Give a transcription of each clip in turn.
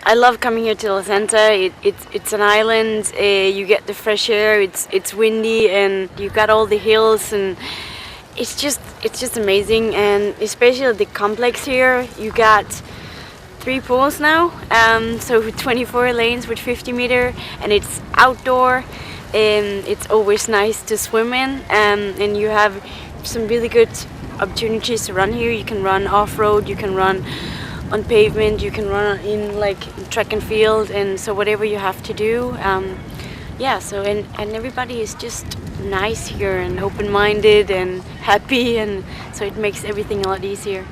I love coming here to La Center. It's an island. You get the fresh air. It's windy, and you got all the hills, and it's just amazing. And especially the complex here. You got 3 pools now. So 24 lanes with 50 meter, and it's outdoor. And it's always nice to swim in. And you have some really good opportunities to run here. You can run off road. You can run on pavement, you can run in like track and field, and so whatever you have to do. So and everybody is just nice here and open-minded and happy, and so it makes everything a lot easier.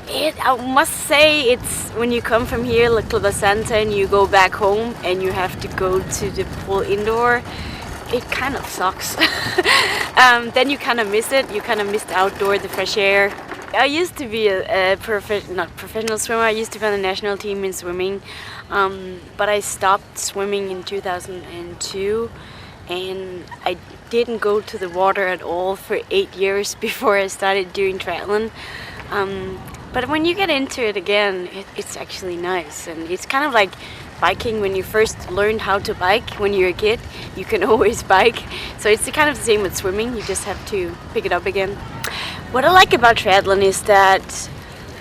I must say, it's when you come from here like to the center and you go back home and you have to go to the pool indoor, it kind of sucks. Then you kind of miss it. You kind of miss the outdoor, the fresh air. I used to be not professional swimmer. I used to be on the national team in swimming, but I stopped swimming in 2002, and I didn't go to the water at all for 8 years before I started doing triathlon. But when you get into it again, it's actually nice, and it's kind of like biking. When you first learned how to bike when you're a kid, you can always bike. So it's kind of the same with swimming. You just have to pick it up again. What I like about triathlon is that,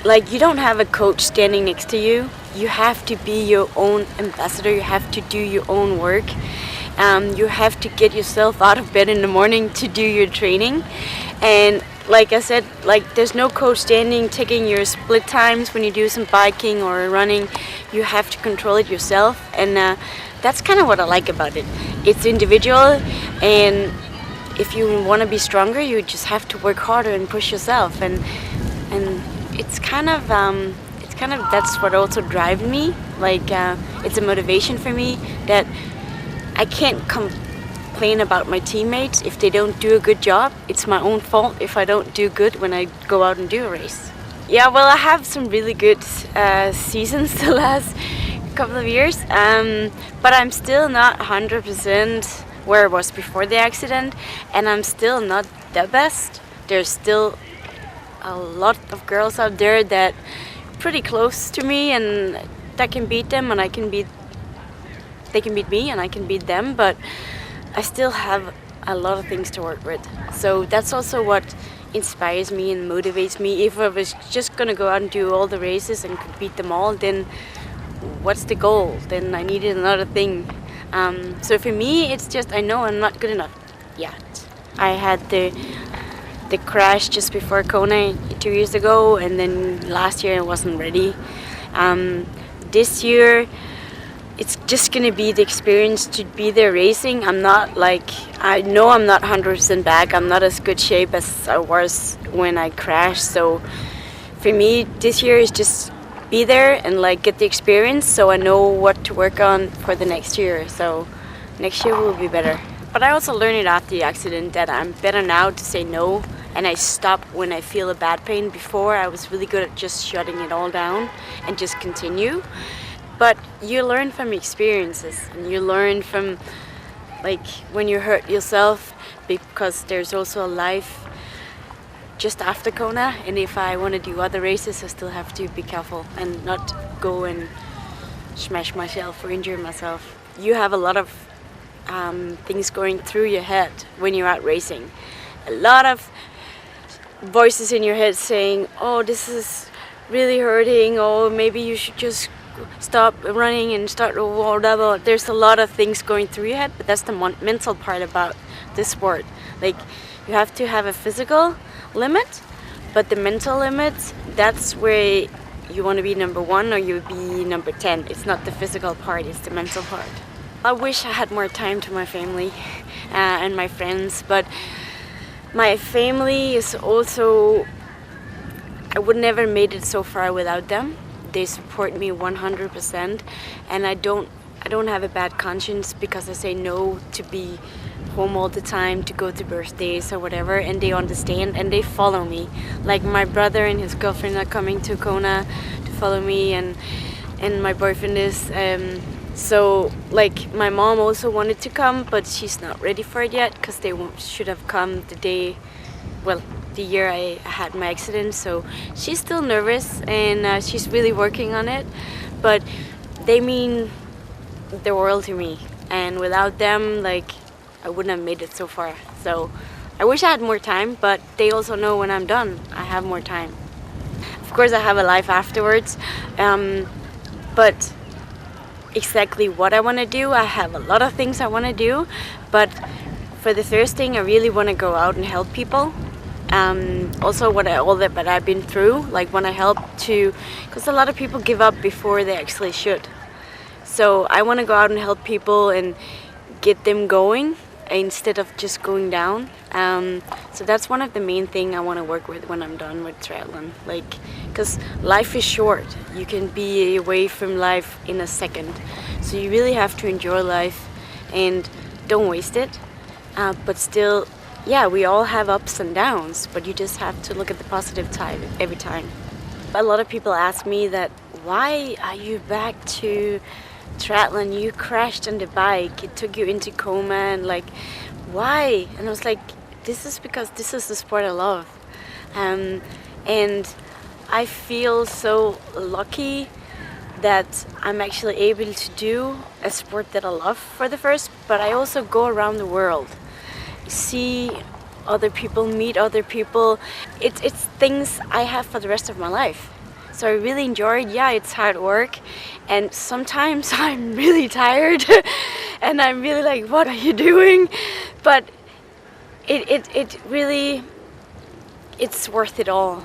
like, you don't have a coach standing next to you. You have to be your own ambassador. You have to do your own work. You have to get yourself out of bed in the morning to do your training. And like I said, like, there's no coach standing taking your split times when you do some biking or running. You have to control it yourself, and that's kind of what I like about it. It's individual, and if you want to be stronger, you just have to work harder and push yourself, and it's kind of that's what also drives me. Like, it's a motivation for me that I can't complain about my teammates if they don't do a good job. It's my own fault if I don't do good when I go out and do a race. Yeah, well, I have some really good seasons the last couple of years, but I'm still not 100% where I was before the accident, and I'm still not the best. There's still a lot of girls out there that pretty close to me, and that can beat them, and they can beat me, and I can beat them, but I still have a lot of things to work with. So that's also what inspires me and motivates me. If I was just gonna go out and do all the races and could beat them all, then what's the goal? Then I needed another thing. So for me, it's just, I know I'm not good enough yet. I had the crash just before Kona 2 years ago, and then last year I wasn't ready. This year, it's just gonna be the experience to be there racing. I know I'm not 100% back. I'm not as good shape as I was when I crashed. So for me, this year is just be there and like get the experience, so I know what to work on for the next year. So next year will be better. But I also learned it after the accident that I'm better now to say no, and I stop when I feel a bad pain. Before, I was really good at just shutting it all down and just continue. But you learn from experiences, and you learn from, like, when you hurt yourself, because there's also a life just after Kona, and if I want to do other races, I still have to be careful and not go and smash myself or injure myself. You have a lot of things going through your head when you're out racing. A lot of voices in your head saying, oh, this is really hurting, or maybe you should just stop running and start whatever. There's a lot of things going through your head, but that's the mental part about this sport. Like, you have to have a physical limit, but the mental limit, that's where you want to be number 1 or you be number 10. It's not the physical part, it's the mental part. I wish I had more time to my family and my friends, but my family is also, I would never made it so far without them. They support me 100%, and I don't have a bad conscience because I say no to be home all the time, to go to birthdays or whatever, and they understand and they follow me. Like, my brother and his girlfriend are coming to Kona to follow me, and my boyfriend is. So, like, my mom also wanted to come, but she's not ready for it yet because they should have come the year I had my accident. So she's still nervous, and she's really working on it. But they mean the world to me, and without them, like, I wouldn't have made it so far. So I wish I had more time, but they also know when I'm done I have more time. Of course I have a life afterwards, but exactly what I want to do, I have a lot of things I want to do, but for the first thing I really want to go out and help people. Also all that I've been through, like when I help to, because a lot of people give up before they actually should. So I want to go out and help people and get them going instead of just going down. So that's one of the main things I want to work with when I'm done with triathlon. Like, because life is short. You can be away from life in a second. So you really have to enjoy life and don't waste it. But still, yeah, we all have ups and downs, but you just have to look at the positive side every time. A lot of people ask me that, why are you back to triathlon? You crashed on the bike, it took you into coma, and like, why? And I was like, this is because this is the sport I love. And I feel so lucky that I'm actually able to do a sport that I love for the first, but I also go around the world, see other people, meet other people. It's things I have for the rest of my life. So I really enjoy it. Yeah, it's hard work, and sometimes I'm really tired and I'm really like, what are you doing? But it really, it's worth it all.